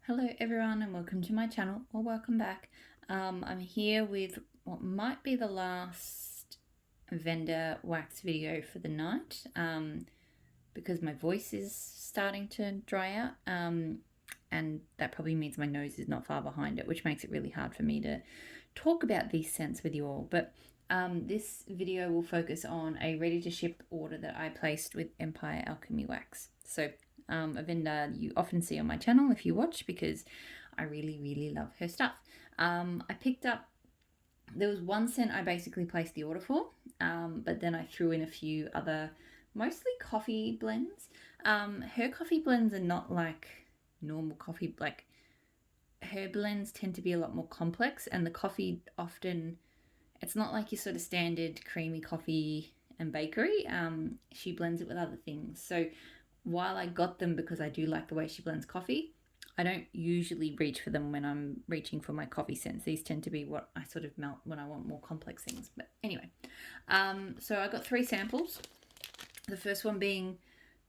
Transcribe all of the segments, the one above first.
Hello everyone and welcome to my channel, or welcome back. I'm here with what might be the last vendor wax video for the night because my voice is starting to dry out and that probably means my nose is not far behind it, which makes it really hard for me to talk about these scents with you all. But this video will focus on a ready to ship order that I placed with Empire Alchemy Wax. So a vendor you often see on my channel if you watch, because I really love her stuff. I picked up, there was one scent I basically placed the order for, but then I threw in a few other, mostly coffee blends. Her coffee blends are not like normal coffee, like her blends tend to be a lot more complex, and the coffee often, it's not like your sort of standard creamy coffee and bakery. She blends it with other things. So while I got them because I do like the way she blends coffee, I don't usually reach for them when I'm reaching for my coffee scents. These tend to be what I sort of melt when I want more complex things. But anyway, so I got 3 samples. The first one being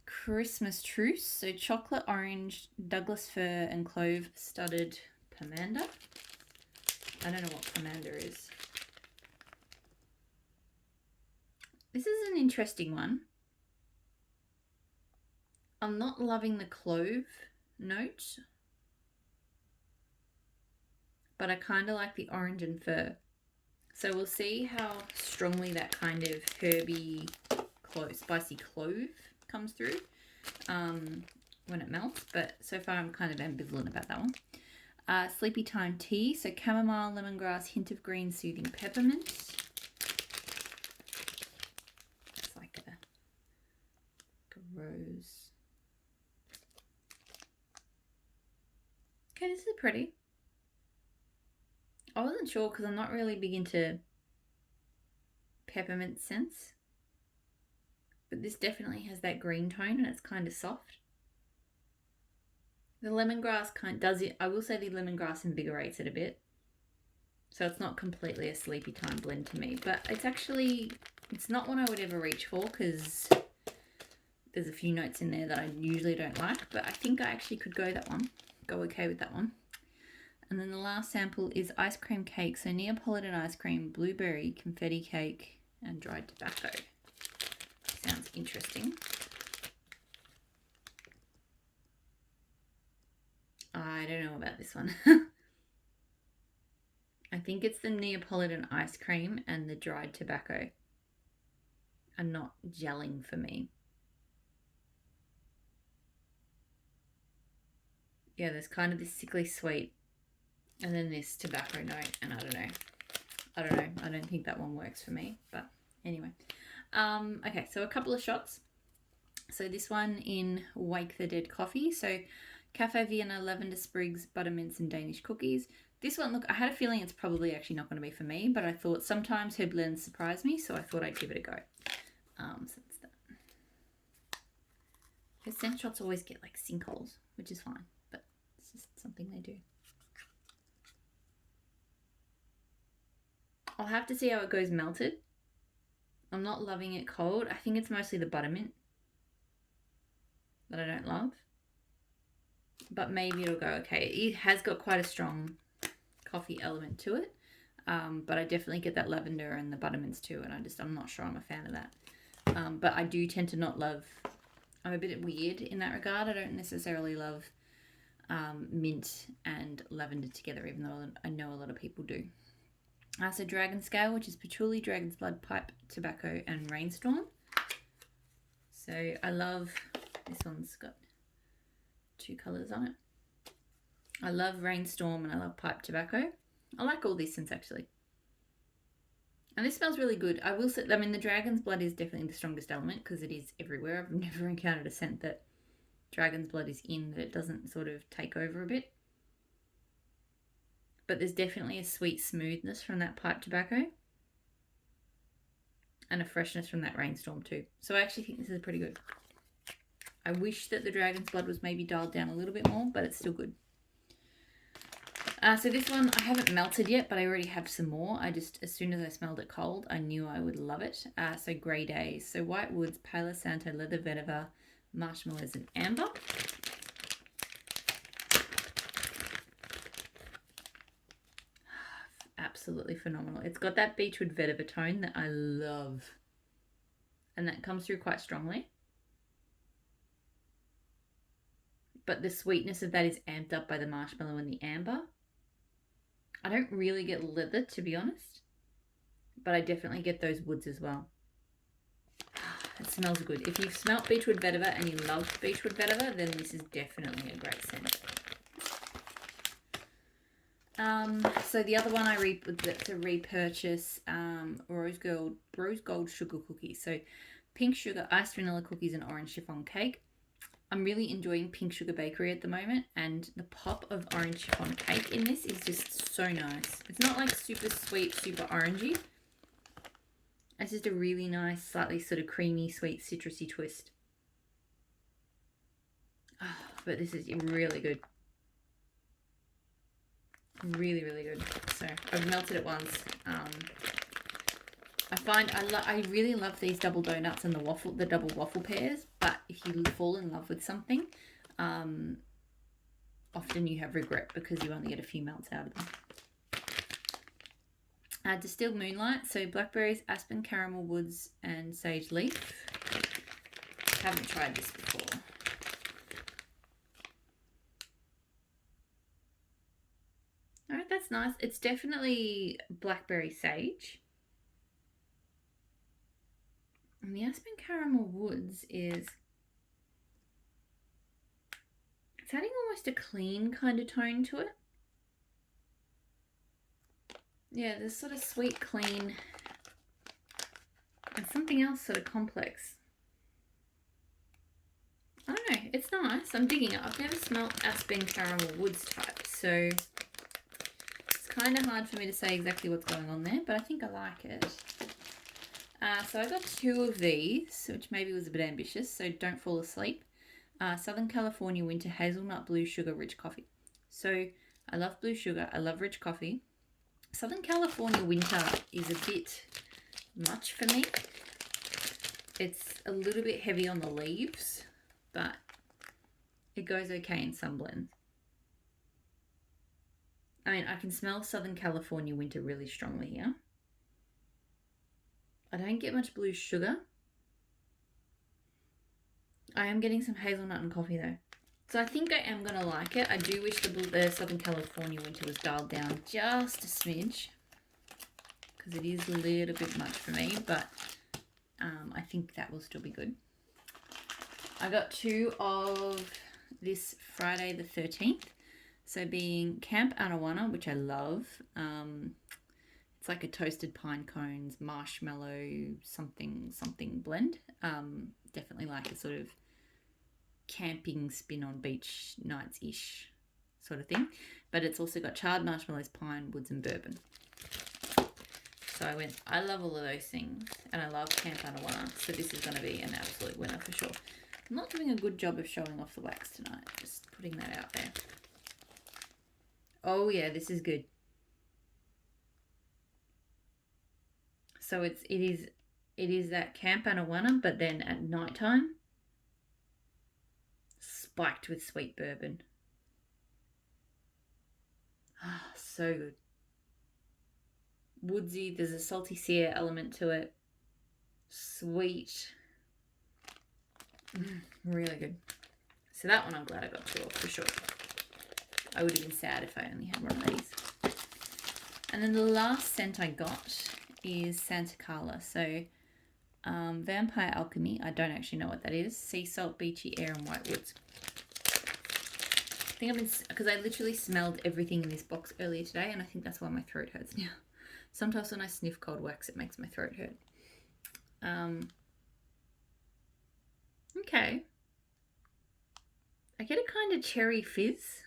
Christmas Truce. So chocolate orange, Douglas fir and clove studded pomander. I don't know what pomander is. This is an interesting one. I'm not loving the clove note, but I kind of like the orange and fir. So we'll see how strongly that kind of herby, spicy clove comes through when it melts. But so far I'm kind of ambivalent about that one. Sleepytime tea, so chamomile, lemongrass, hint of green, soothing peppermint. It's like a rose. Okay, this is pretty. I wasn't sure because I'm not really big into peppermint scents, but this definitely has that green tone and it's kind of soft. The lemongrass kind does it. I will say the lemongrass invigorates it a bit, so it's not completely a sleepy time blend to me, but it's not one I would ever reach for because there's a few notes in there that I usually don't like, but I think I actually could go okay with that one. And then the last sample is ice cream cake. So Neapolitan ice cream, blueberry, confetti cake, and dried tobacco. Sounds interesting. I don't know about this one. I think it's the Neapolitan ice cream and the dried tobacco are not gelling for me. Yeah, there's kind of this sickly sweet and then this tobacco note, and I don't know. I don't think that one works for me, but anyway. Okay, so a couple of shots. So this one in Wake the Dead coffee. So Cafe Vienna, lavender sprigs, buttermints, and Danish cookies. This one, look, I had a feeling it's probably actually not going to be for me, but I thought sometimes her blends surprise me, so I thought I'd give it a go. So that's that. Her scent shots always get like sinkholes, which is fine, but it's just something they do. I'll have to see how it goes melted. I'm not loving it cold. I think it's mostly the buttermint that I don't love. But maybe it'll go okay. It has got quite a strong coffee element to it. But I definitely get that lavender and the buttermints too. And I'm not sure I'm a fan of that. But I do tend to not love, I'm a bit weird in that regard. I don't necessarily love mint and lavender together, even though I know a lot of people do. So Dragon Scale, which is patchouli, dragon's blood, pipe, tobacco, and rainstorm. So I love, this one's got 2 colours on it. I love rainstorm and I love pipe tobacco. I like all these scents actually. And this smells really good. I will say, I mean, the dragon's blood is definitely the strongest element because it is everywhere. I've never encountered a scent that dragon's blood is in that it doesn't sort of take over a bit. But there's definitely a sweet smoothness from that pipe tobacco and a freshness from that rainstorm too. So I actually think this is pretty good. I wish that the dragon's blood was maybe dialed down a little bit more, but it's still good. So this one I haven't melted yet, but I already have some more. As soon as I smelled it cold, I knew I would love it. So Grey Days. So White Woods, Palo Santo, Leather Vetiver, Marshmallows, and Amber. absolutely phenomenal. It's got that beechwood vetiver tone that I love. And that comes through quite strongly. But the sweetness of that is amped up by the marshmallow and the amber. I don't really get leather, to be honest. But I definitely get those woods as well. It smells good. If you've smelt beechwood vetiver and you love beechwood vetiver, then this is definitely a great scent. So the other one I to repurchase rose gold sugar cookies. So pink sugar, iced vanilla cookies, and orange chiffon cake. I'm really enjoying Pink Sugar Bakery at the moment, and the pop of orange chiffon cake in this is just so nice. It's not like super sweet, super orangey. It's just a really nice, slightly sort of creamy, sweet, citrusy twist. Oh, but this is really good. Really, really good. So I've melted it once. I find I really love these double donuts and the double waffle pairs. But if you fall in love with something, often you have regret because you only get a few melts out of them. Distilled moonlight, so blackberries, aspen, caramel woods, and sage leaf. Haven't tried this before. All right, that's nice. It's definitely blackberry sage. And the aspen caramel woods is, it's adding almost a clean kind of tone to it. Yeah, there's sort of sweet, clean, and something else sort of complex. I don't know, it's nice. I'm digging it. I've never smelt aspen caramel woods type, so it's kind of hard for me to say exactly what's going on there, but I think I like it. So I got 2 of these, which maybe was a bit ambitious, so don't fall asleep. Southern California Winter Hazelnut Blue Sugar Rich Coffee. So I love blue sugar. I love rich coffee. Southern California Winter is a bit much for me. It's a little bit heavy on the leaves, but it goes okay in some blends. I mean, I can smell Southern California Winter really strongly here. I don't get much blue sugar. I am getting some hazelnut and coffee though. So I think I am going to like it. I do wish the Southern California Winter was dialed down just a smidge, because it is a little bit much for me, but I think that will still be good. I got 2 of this Friday the 13th. So being Camp Arawana, which I love. It's like a toasted pine cones, marshmallow, something blend. Definitely like a sort of camping spin on beach nights-ish sort of thing. But it's also got charred marshmallows, pine, woods, and bourbon. So I love all of those things, and I love Camp Arawana, so this is going to be an absolute winner for sure. I'm not doing a good job of showing off the wax tonight, just putting that out there. Oh yeah, this is good. So it is that Camp Arawana, but then at nighttime, spiked with sweet bourbon. Ah, so good. Woodsy, there's a salty sear element to it. Sweet. Really good. So that one I'm glad I got 2 of for sure. I would have been sad if I only had one of these. And then the last scent I got is Santa Carla. So Vampire Alchemy. I don't actually know what that is. Sea salt, beachy air, and white woods. I think because I literally smelled everything in this box earlier today, and I think that's why my throat hurts now. Sometimes when I sniff cold wax, it makes my throat hurt. Okay. I get a kind of cherry fizz.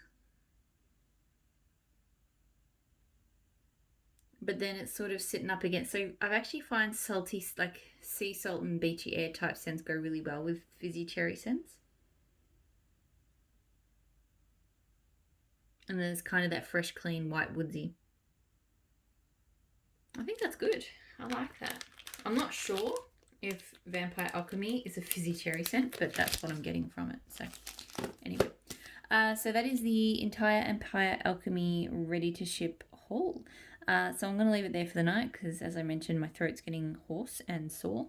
But then it's sort of sitting up against. So I've actually find salty, like sea salt and beachy air type scents go really well with fizzy cherry scents. And there's kind of that fresh, clean, white woodsy. I think that's good. I like that. I'm not sure if Vampire Alchemy is a fizzy cherry scent, but that's what I'm getting from it. So anyway, so that is the entire Empire Alchemy ready to ship haul. So I'm going to leave it there for the night because, as I mentioned, my throat's getting hoarse and sore.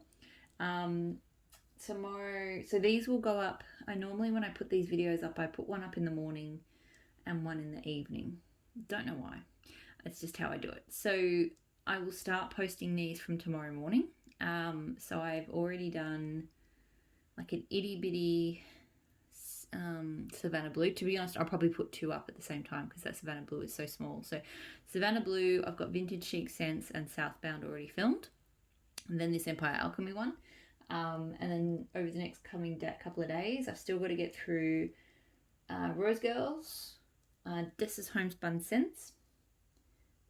Tomorrow, so these will go up. I normally, when I put these videos up, I put one up in the morning and one in the evening. Don't know why. It's just how I do it. So I will start posting these from tomorrow morning. So I've already done like an itty bitty Savannah Blue. To be honest, I'll probably put two up at the same time because that Savannah Blue is so small. So Savannah Blue, I've got Vintage Chic Scents and Southbound already filmed. And then this Empire Alchemy one. And then over the next coming couple of days, I've still got to get through Rose Girls, Dessa's Homespun Scents,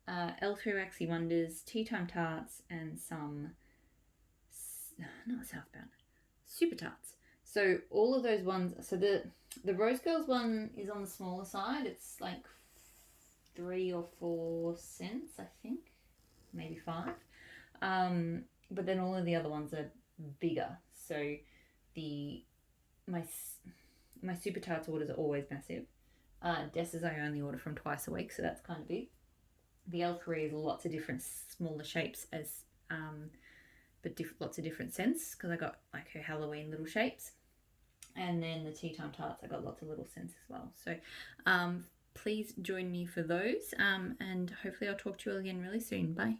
L3 Waxy Wonders, Tea Time Tarts, and some, not Southbound, Super Tarts. So all of those ones, so the Rose Girls one is on the smaller side. It's like 3 or 4 cents, I think, maybe 5. But then all of the other ones are bigger. So my Super Tarts orders are always massive. Dessa's I only order from twice a week, so that's kind of big. The L3 is lots of different smaller shapes but lots of different scents because I got like her Halloween little shapes. And then the Tea Time Tarts, I got lots of little scents as well. So please join me for those, and hopefully I'll talk to you all again really soon. Bye.